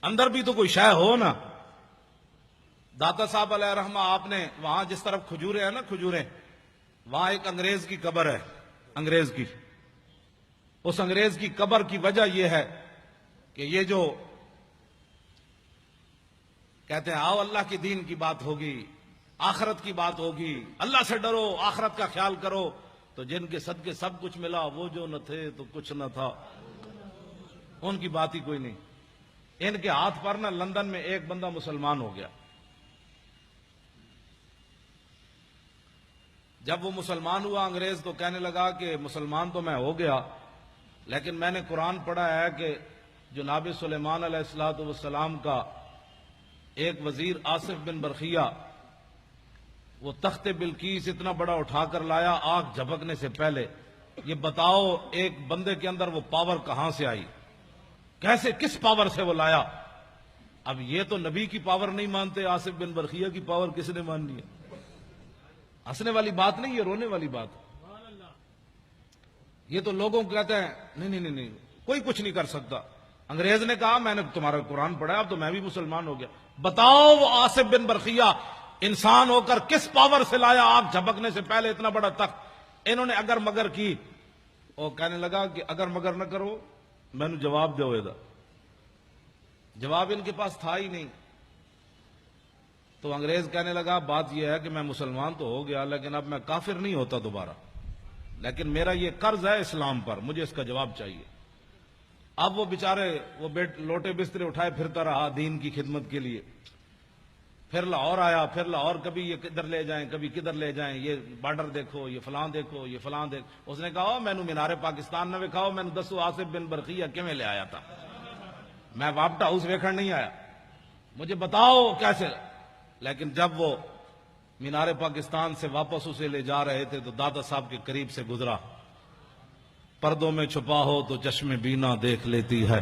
اندر بھی تو کوئی شے ہو نا. داتا صاحب علیہ رحمہ آپ نے وہاں جس طرف کھجورے ہیں نا کھجورے، وہاں ایک انگریز کی قبر ہے، انگریز کی. اس انگریز کی قبر کی وجہ یہ ہے کہ یہ جو کہتے ہیں آؤ اللہ کے دین کی بات ہوگی، آخرت کی بات ہوگی، اللہ سے ڈرو، آخرت کا خیال کرو، تو جن کے صدقے سب کچھ ملا وہ جو نہ تھے تو کچھ نہ تھا، ان کی بات ہی کوئی نہیں. ان کے ہاتھ پر نا لندن میں ایک بندہ مسلمان ہو گیا. جب وہ مسلمان ہوا انگریز تو کہنے لگا کہ مسلمان تو میں ہو گیا، لیکن میں نے قرآن پڑھا ہے کہ جناب سلیمان علیہ الصلوۃ والسلام کا ایک وزیر آصف بن برخیہ وہ تخت بلقیس اتنا بڑا اٹھا کر لایا آنکھ جھپکنے سے پہلے. یہ بتاؤ ایک بندے کے اندر وہ پاور کہاں سے آئی، کیسے کس پاور سے وہ لایا؟ اب یہ تو نبی کی پاور نہیں مانتے، آصف بن برخیہ کی پاور کس نے ماننی ہے؟ ہنسنے والی بات نہیں، یہ رونے والی بات. یہ تو لوگوں کو کہتے ہیں نہیں کوئی کچھ نہیں کر سکتا. انگریز نے کہا میں نے تمہارا قرآن پڑھا اب تو میں بھی مسلمان ہو گیا. بتاؤ وہ آصف بن برخیہ انسان ہو کر کس پاور سے لایا آنکھ جھپکنے سے پہلے اتنا بڑا تخت؟ انہوں نے اگر مگر کی. وہ کہنے لگا کہ اگر مگر نہ کرو میں نے جواب دو. جواب ان کے پاس تھا ہی نہیں. تو انگریز کہنے لگا بات یہ ہے کہ میں مسلمان تو ہو گیا لیکن اب میں کافر نہیں ہوتا دوبارہ، لیکن میرا یہ قرض ہے اسلام پر، مجھے اس کا جواب چاہیے. اب وہ بیچارے وہ لوٹے بسترے اٹھائے پھرتا رہا دین کی خدمت کے لیے. پھر لاہور آیا، پھر لاہور کبھی یہ کدھر لے جائیں کبھی کدھر لے جائیں، یہ بارڈر دیکھو، یہ فلاں دیکھو، یہ فلاں دیکھو. اس نے کہا میں مینار پاکستان نہ وکھاؤ، میں دسو آصف بن برخیہ کیویں لے آیا تھا، میں واپٹا ہاؤس ویکھن نہیں آیا، مجھے بتاؤ کیسے. لیکن جب وہ مینار پاکستان سے واپس اسے لے جا رہے تھے تو دادا صاحب کے قریب سے گزرا. پردوں میں چھپا ہو تو چشم بینا دیکھ لیتی ہے،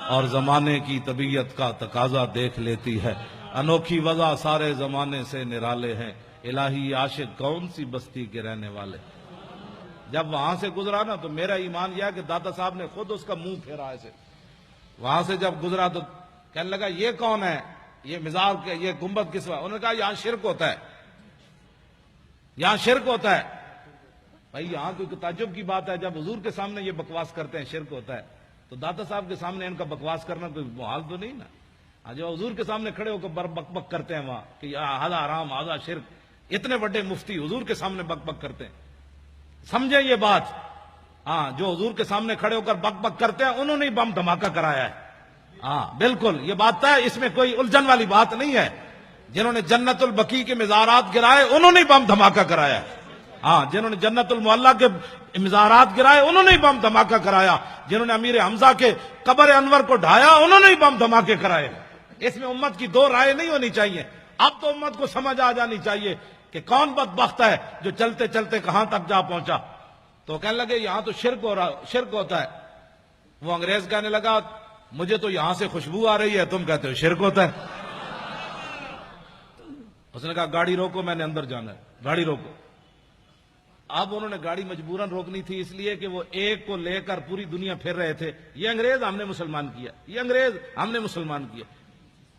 اور زمانے کی طبیعت کا تقاضا دیکھ لیتی ہے. انوکھی وضع سارے زمانے سے نرالے ہیں، الہی عاشق کون سی بستی کے رہنے والے. جب وہاں سے گزرا نا تو میرا ایمان یہ ہے کہ دادا صاحب نے خود اس کا منہ پھیرا ایسے. وہاں سے جب گزرا تو کہنے لگا یہ کون ہے، یہ مزار کے یہ گنبد کس وقت؟ انہوں نے کہا یہاں شرک ہوتا ہے، یہاں شرک ہوتا ہے. بھائی یہاں کوئی تعجب کی بات ہے، جب حضور کے سامنے یہ بکواس کرتے ہیں شرک ہوتا ہے تو داتا صاحب کے سامنے ان کا بکواس کرنا کوئی محال تو نہیں نا. جو حضور کے سامنے کھڑے ہو کر بک بک کرتے ہیں وہاں کہ ہذا حرام ہذا شرک، اتنے بڑے مفتی حضور کے سامنے بک بک کرتے ہیں. سمجھیں یہ بات. ہاں جو حضور کے سامنے کھڑے ہو کر بک بک کرتے ہیں انہوں نے بم دھماکہ کرایا ہے. ہاں بالکل یہ بات ہے، اس میں کوئی الجھن والی بات نہیں ہے. جنہوں نے جنت البقیع کے مزارات گرائے انہوں نے بم دھماکہ کرایا. ہاں جنہوں نے جنت المعلیٰ کے مزارات گرائے انہوں نے بم دھماکہ کرایا. جنہوں نے امیر حمزہ کے قبر انور کو ڈھایا انہوں نے بم دھماکے کرائے. اس میں امت کی دو رائے نہیں ہونی چاہیے. اب تو امت کو سمجھ آ جانی چاہیے کہ کون بدبخت ہے جو چلتے چلتے کہاں تک جا پہنچا. تو کہنے لگے یہاں تو شرک ہوتا ہے. وہ انگریز کہنے لگا مجھے تو یہاں سے خوشبو آ رہی ہے، تم کہتے ہو شرک ہوتا ہے. اس نے کہا گاڑی روکو، میں نے اندر جانا ہے، گاڑی روکو. اب انہوں نے گاڑی مجبوراً روکنی تھی اس لیے کہ وہ ایک کو لے کر پوری دنیا پھر رہے تھے. یہ انگریز ہم نے مسلمان کیا، یہ انگریز ہم نے مسلمان کیا.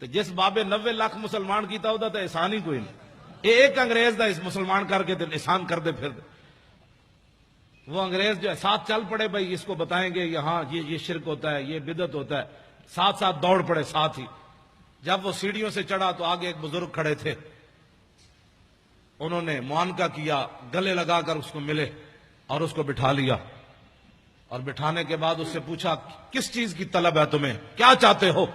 تو جس بابے 90 لاکھ مسلمان کیتا ہوتا تھا احسان ہی کوئی نہیں. ایک انگریز دا اس مسلمان کر کے احسان کر دے پھر. وہ انگریز جو ہے ساتھ چل پڑے، بھائی اس کو بتائیں گے یہاں یہ شرک ہوتا ہے، یہ بدعت ہوتا ہے. ساتھ ساتھ دوڑ پڑے ساتھ ہی. جب وہ سیڑھیوں سے چڑھا تو آگے ایک بزرگ کھڑے تھے. انہوں نے معانقہ کیا، گلے لگا کر اس کو ملے اور اس کو بٹھا لیا. اور بٹھانے کے بعد اس سے پوچھا کس چیز کی طلب ہے تمہیں، کیا چاہتے ہو؟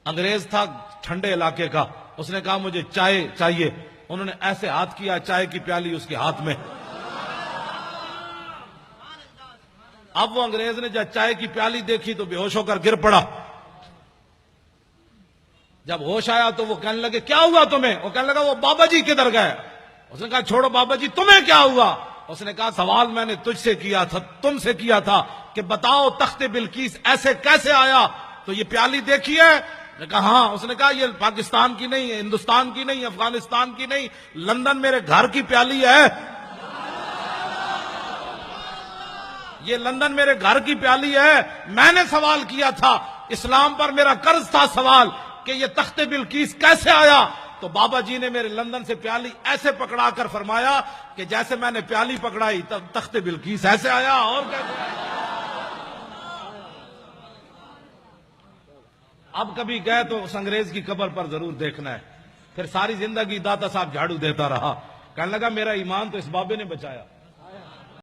انگریز تھا ٹھنڈے علاقے کا. اس نے کہا مجھے چائے چاہیے. انہوں نے ایسے ہاتھ کیا، چائے کی پیالی اس کے ہاتھ میں. اب وہ انگریز نے جب چائے کی پیالی دیکھی تو بے ہوش ہو کر گر پڑا. جب ہوش آیا تو وہ کہنے لگے کیا ہوا تمہیں؟ وہ کہنے لگا وہ بابا جی کدھر گئے؟ اس نے کہا چھوڑو بابا جی، تمہیں کیا ہوا؟ اس نے کہا سوال میں نے تجھ سے کیا تھا، تم سے کیا تھا کہ بتاؤ تخت بلقیس ایسے کیسے آیا؟ تو یہ پیالی دیکھی ہے؟ نے کہا ہاں. اس نے کہا یہ پاکستان کی نہیں، ہندوستان کی نہیں، افغانستان کی نہیں، لندن میرے گھر کی پیالی ہے. یہ لندن میرے گھر کی پیالی ہے. میں نے سوال کیا تھا اسلام پر میرا قرض تھا سوال کہ یہ تخت بلقیس کیسے آیا، تو بابا جی نے میرے لندن سے پیالی ایسے پکڑا کر فرمایا کہ جیسے میں نے پیالی پکڑائی تخت بلقیس ایسے آیا، اور کیسے آیا۔ اب کبھی گئے تو اس انگریز کی قبر پر ضرور دیکھنا ہے۔ پھر ساری زندگی داتا صاحب جھاڑو دیتا رہا، کہنے لگا میرا ایمان تو اس بابے نے بچایا۔